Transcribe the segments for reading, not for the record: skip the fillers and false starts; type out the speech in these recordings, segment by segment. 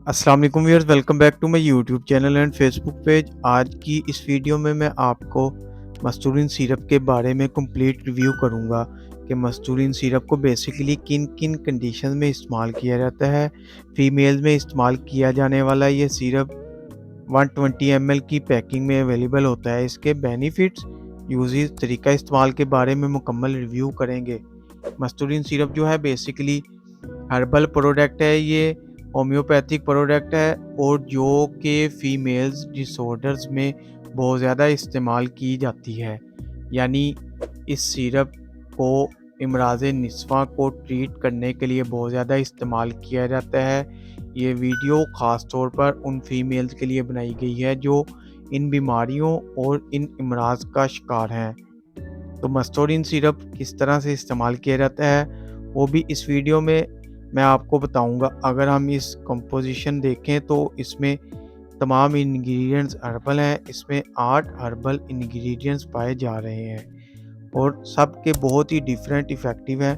अस्सलाम वालेकुम viewers, welcome back to my YouTube channel and Facebook page. आज की इस वीडियो में मैं आपको मस्टूरिन सिरप के बारे में कंप्लीट रिव्यू करूंगा कि मस्टूरिन सिरप को बेसिकली किन किन कंडीशन में इस्तेमाल किया जाता है। फीमेल्स में इस्तेमाल किया जाने वाला ये सिरप 120 ml की पैकिंग में अवेलेबल होता है। इसके बेनिफिट्स, यूजेस, तरीका इस्तेमाल के बारे में मुकम्मल रिव्यू करेंगे। मस्टूरिन सिरप जो है बेसिकली हर्बल प्रोडक्ट है, ये होम्योपैथिक प्रोडक्ट है और जो कि फीमेल्स डिसऑर्डर्स में बहुत ज़्यादा इस्तेमाल की जाती है। यानी इस सिरप को इमराज़ निस्फ़ा को ट्रीट करने के लिए बहुत ज़्यादा इस्तेमाल किया जाता है। ये वीडियो ख़ास तौर पर उन फीमेल्स के लिए बनाई गई है जो इन बीमारियों और इन अमराज़ का शिकार हैं। तो मस्टोरिन सिरप किस तरह से इस्तेमाल किया जाता है वो भी इस वीडियो में मैं आपको बताऊंगा। अगर हम इस कंपोजिशन देखें तो इसमें तमाम इंग्रेडिएंट्स हर्बल हैं। इसमें 8 हर्बल इंग्रेडिएंट्स पाए जा रहे हैं और सब के बहुत ही डिफरेंट इफ़ेक्टिव हैं,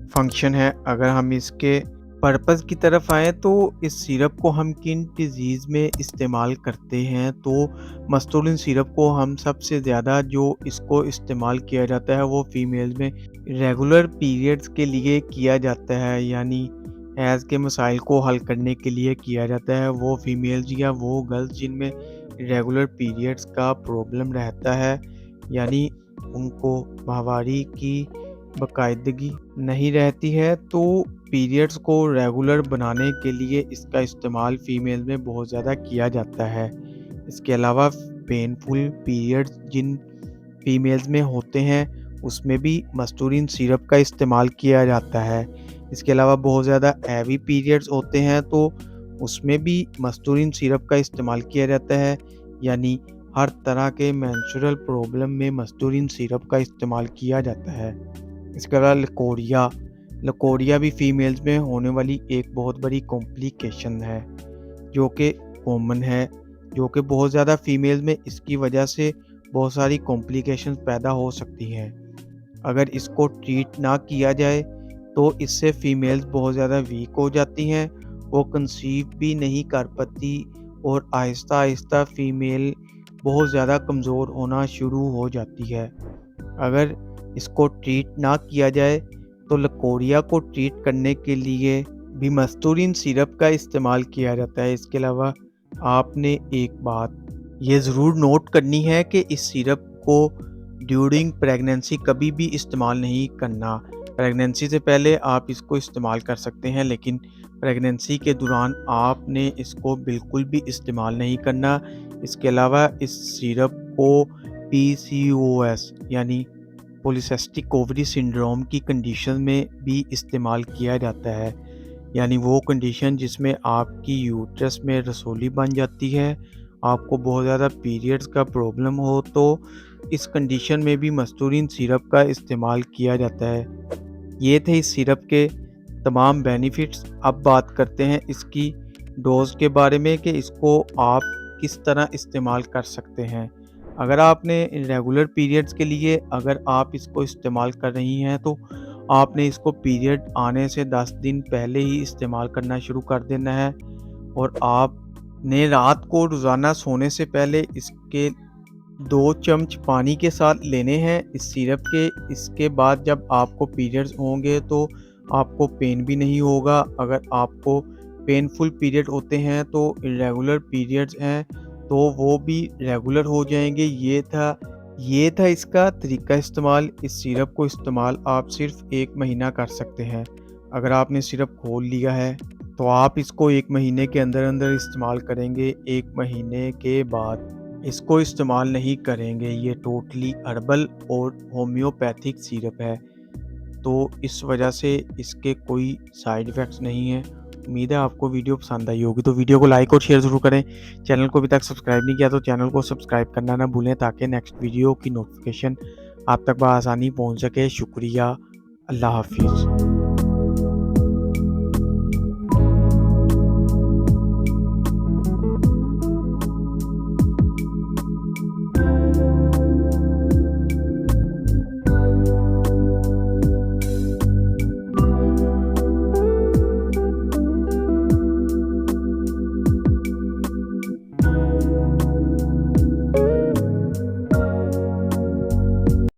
फंक्शन है। अगर हम इसके पर्पज़ की तरफ आएँ तो इस सिरप को हम किन डिज़ीज़ में इस्तेमाल करते हैं, तो मस्टोलिन सिरप को हम सबसे ज़्यादा जो इसको इस्तेमाल किया जाता है वो फीमेल्स में रेगुलर पीरियड्स के लिए किया जाता है। यानी हैज़ के मसाइल को हल करने के लिए किया जाता है। वो फीमेल्स या वो गर्ल्स जिनमें रेगुलर पीरियड्स का प्रॉब्लम रहता है, यानी उनको माहवारी की बाकायदगी नहीं रहती है, तो पीरियड्स को रेगुलर बनाने के लिए इसका इस्तेमाल फीमेल में बहुत ज़्यादा किया जाता है। इसके अलावा पेनफुल पीरियड्स जिन फीमेल्स में होते हैं उसमें भी मस्टूरिन सिरप का इस्तेमाल किया जाता है। इसके अलावा बहुत ज़्यादा हैवी पीरियड्स होते हैं तो उसमें भी मस्टूरिन सिरप का इस्तेमाल किया जाता है। यानी हर तरह के मेंस्ट्रुअल प्रॉब्लम में मस्टूरिन सिरप का इस्तेमाल किया जाता है। इसके अलावा लकोरिया लकोरिया भी फीमेल्स में होने वाली एक बहुत बड़ी कॉम्प्लिकेशन है जो कि कॉमन है, जो कि बहुत ज़्यादा फीमेल्स में इसकी वजह से बहुत सारी कॉम्प्लिकेशंस पैदा हो सकती हैं। अगर इसको ट्रीट ना किया जाए तो इससे फीमेल्स बहुत ज़्यादा वीक हो जाती हैं, वो कंसीव भी नहीं कर पाती और आहिस्ता आहिस्ता फीमेल बहुत ज़्यादा कमज़ोर होना शुरू हो जाती है। अगर इसको ट्रीट ना किया जाए तो लकोरिया को ट्रीट करने के लिए भी मस्तूरिन सिरप का इस्तेमाल किया जाता है। इसके अलावा आपने एक बात ये ज़रूर नोट करनी है कि इस सिरप को ड्यूरिंग प्रेगनेंसी कभी भी इस्तेमाल नहीं करना। प्रेगनेंसी से पहले आप इसको इस्तेमाल कर सकते हैं, लेकिन प्रेगनेंसी के दौरान आपने इसको बिल्कुल भी इस्तेमाल नहीं करना। इसके अलावा इस सिरप को PCOS यानी पॉलीसिस्टिक ओवरी सिंड्रोम की कंडीशन में भी इस्तेमाल किया जाता है। यानी वो कंडीशन जिसमें आपकी यूट्रस में रसोली बन जाती है, आपको बहुत ज़्यादा पीरियड्स का प्रॉब्लम हो, तो इस कंडीशन में भी मस्तूरिन सिरप का इस्तेमाल किया जाता है। ये थे इस सिरप के तमाम बेनिफिट्स। अब बात करते हैं इसकी डोज़ के बारे में कि इसको आप किस तरह इस्तेमाल कर सकते हैं। अगर आपने रेगुलर पीरियड्स के लिए अगर आप इसको इस्तेमाल कर रही हैं तो आपने इसको पीरियड आने से 10 दिन पहले ही इस्तेमाल करना शुरू कर देना है और आपने रात को रोज़ाना सोने से पहले इसके 2 चम्मच पानी के साथ लेने हैं इस सिरप के। इसके बाद जब आपको पीरियड्स होंगे तो आपको पेन भी नहीं होगा। अगर आपको पेनफुल पीरियड होते हैं तो इर्रेगुलर पीरियड्स हैं तो वो भी रेगुलर हो जाएंगे। ये था इसका तरीका इस्तेमाल। इस सिरप को इस्तेमाल आप सिर्फ 1 महीना कर सकते हैं। अगर आपने सिरप खोल लिया है तो आप इसको 1 महीने के अंदर अंदर इस्तेमाल करेंगे। 1 महीने के बाद इसको इस्तेमाल नहीं करेंगे। ये टोटली हर्बल और होम्योपैथिक सिरप है, तो इस वजह से इसके कोई साइड इफ़ेक्ट्स नहीं हैं। उम्मीद है आपको वीडियो पसंद आई होगी, तो वीडियो को लाइक और शेयर ज़रूर करें। चैनल को अभी तक सब्सक्राइब नहीं किया तो चैनल को सब्सक्राइब करना ना भूलें ताकि नेक्स्ट वीडियो की नोटिफिकेशन आप तक बआसानी पहुंच सके। शुक्रिया। अल्लाह हाफिज़।